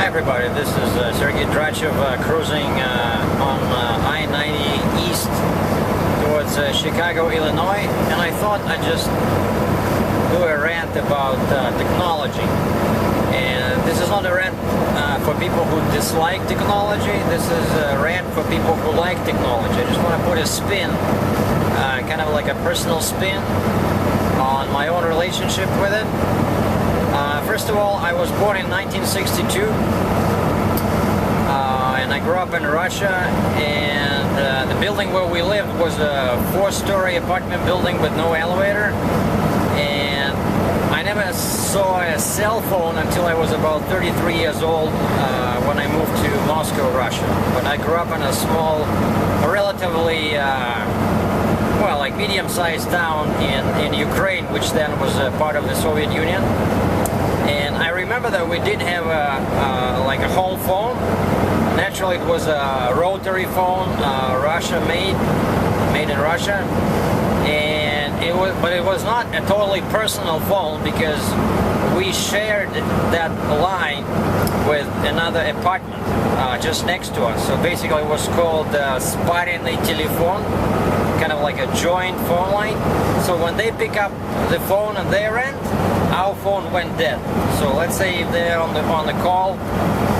everybody, this is Sergey Drachev cruising on I-90 east towards Chicago, Illinois, and I thought I'd just do a rant about technology. And this is not a rant for people who dislike technology, this is a rant for people who like technology. I just want to put a spin, kind of like a personal spin on my own relationship with it. First of all, I was born in 1962, and I grew up in Russia, and the building where we lived was a 4-story apartment building with no elevator, and I never saw a cell phone until I was about 33 years old when I moved to Moscow, Russia. But I grew up in a small, relatively well, like medium-sized town in Ukraine, which then was part of the Soviet Union. And I remember that we did have like a home phone. Naturally, it was a rotary phone, Russia made in Russia, and but it was not a totally personal phone because we shared that line with another apartment just next to us. So basically, it was called Sparenny Telefon, kind of like a joint phone line. So when they pick up the phone on their end, our phone went dead. So let's say if they're on the call,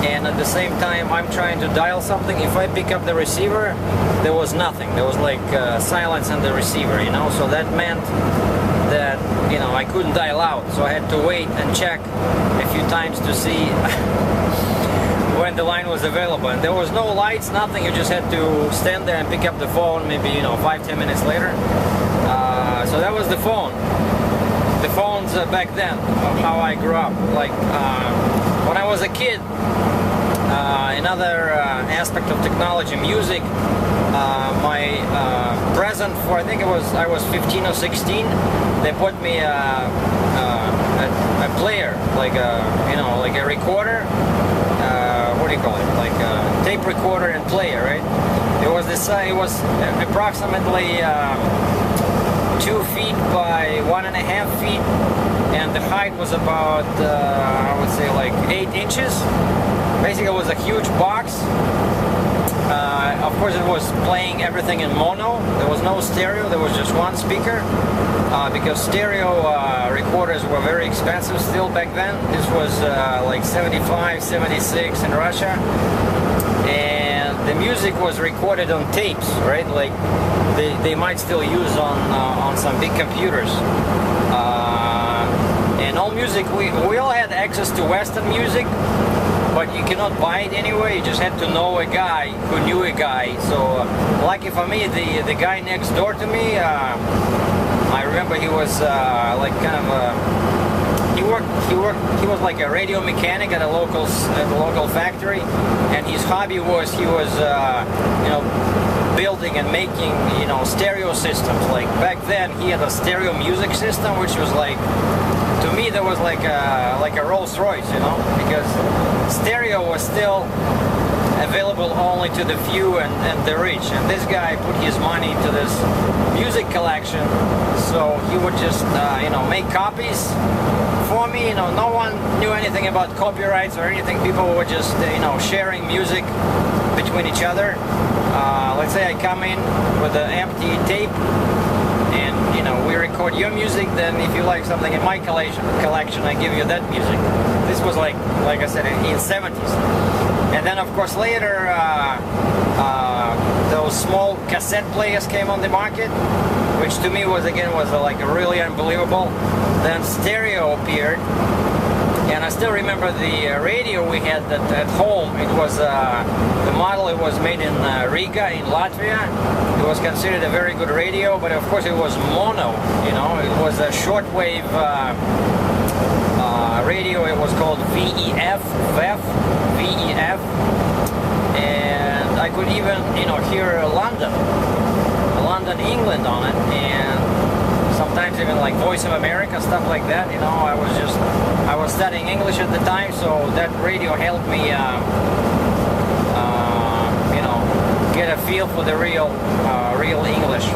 and at the same time I'm trying to dial something, if I pick up the receiver, there was nothing. There was like silence in the receiver, you know. So that meant that, you know, I couldn't dial out. So I had to wait and check a few times to see when the line was available. And there was no lights, nothing. You just had to stand there and pick up the phone, maybe, you know, 5-10 minutes later. So that was the phone. The phones back then, how I grew up. Like when I was a kid, another aspect of technology, music. My present for, I think I was 15 or 16. They put me a player, like you know, like a recorder. What do you call it? Like a tape recorder and player, right? It was this. It was approximately 2 feet by 1.5 feet, and the height was about I would say like 8 inches. Basically, it was a huge box. Of course, it was playing everything in mono. There was no stereo. There was just one speaker because stereo recorders were very expensive still back then. This was like 75, 76 in Russia, and the music was recorded on tapes, right? Like they might still use on some big computers. And all music, we all had access to Western music, but you cannot buy it anyway. You just had to know a guy who knew a guy. So lucky for me, the guy next door to me, I remember he was like kind of he was like a radio mechanic at a local factory, and his hobby was he was you know, building and making, you know, stereo systems. Like back then he had a stereo music system, which was like, to me, that was like a Rolls Royce, you know, because stereo was still available only to the few and the rich. And this guy put his money into this music collection, so he would just you know, make copies for me. You know, no one knew anything about copyrights or anything. People were just you know, sharing music between each other. Let's say I come in with an empty tape, and you know, we record your music, then if you like something in my collection, I give you that music. This was like I said, in the 70s. And then of course later those small cassette players came on the market, which to me was like really unbelievable. Then stereo appeared, and I still remember the radio we had at home. It was the model, it was made in Riga in Latvia. It was considered a very good radio, but of course it was mono, you know. It was a shortwave radio. It was called VEF, and I could even, you know, hear London, England on it, and sometimes even like Voice of America, stuff like that. You know, I was studying English at the time, so that radio helped me you know, get a feel for the real English.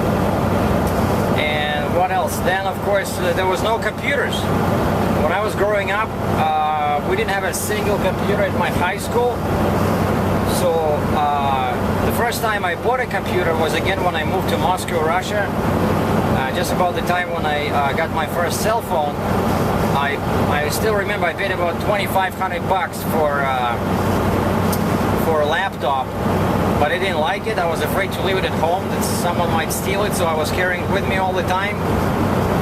And what else? Then of course there was no computers. When I was growing up, we didn't have a single computer at my high school. So the first time I bought a computer was again when I moved to Moscow, Russia. Just about the time when I got my first cell phone. I still remember I paid about $2,500 for a laptop, but I didn't like it. I was afraid to leave it at home, that someone might steal it, so I was carrying it with me all the time,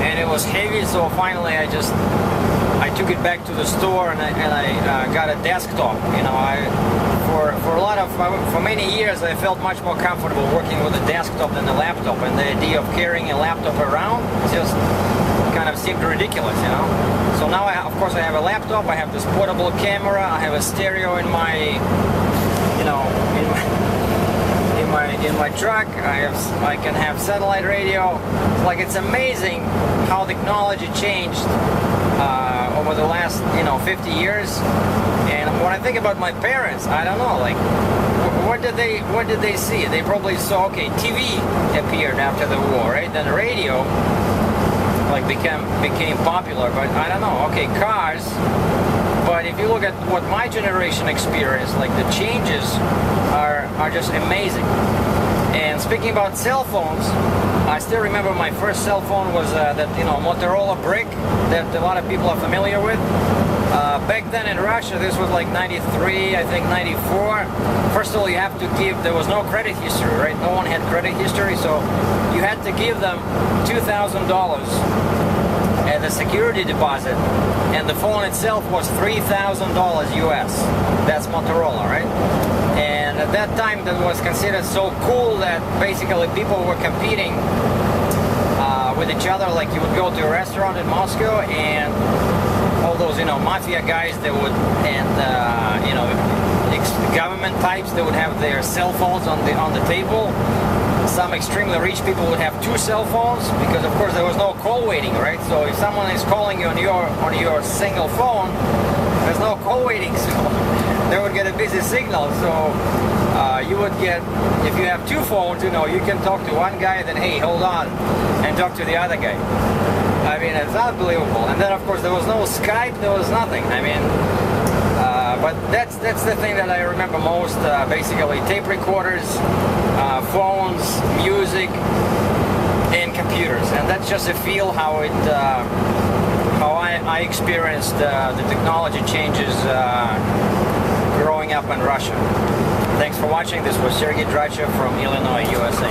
and it was heavy. So finally I took it back to the store and I got a desktop. You know, for many years I felt much more comfortable working with a desktop than a laptop, and the idea of carrying a laptop around just kind of seemed ridiculous, you know. So now of course I have a laptop, I have this portable camera, I have a stereo in my, you know, in my truck. I can have satellite radio. It's amazing how technology changed over the last 50 years. And when I think about my parents, I don't know, like, what did they see? They probably saw, okay, TV appeared after the war, right? Then radio became popular, but I don't know. Okay, cars. But if you look at what my generation experienced, like, the changes are just amazing. And speaking about cell phones, I still remember my first cell phone was that Motorola brick that a lot of people are familiar with. Back then in Russia, this was like 93, I think 94. First of all, you have to give, there was no credit history, right? No one had credit history, so you had to give them $2,000 as a security deposit, and the phone itself was $3,000 US. That's Motorola, right? And at that time, that was considered so cool that basically people were competing with each other. Like, you would go to a restaurant in Moscow, and all those, mafia guys, they would, and government types, they would have their cell phones on the table. Some extremely rich people would have 2 cell phones, because of course there was no call waiting, right? So if someone is calling you on your single phone, there's no call waiting, so they would get a busy signal. So you would get, if you have 2 phones, you can talk to one guy, then hey, hold on, and talk to the other guy. I mean, it's unbelievable. And then of course there was no Skype, there was nothing. I mean, but that's the thing that I remember most. Basically, tape recorders, phones, music, and computers, and that's just a feel how I experienced the technology changes growing up in Russia. Thanks for watching. This was Sergei Drachev from Illinois, USA.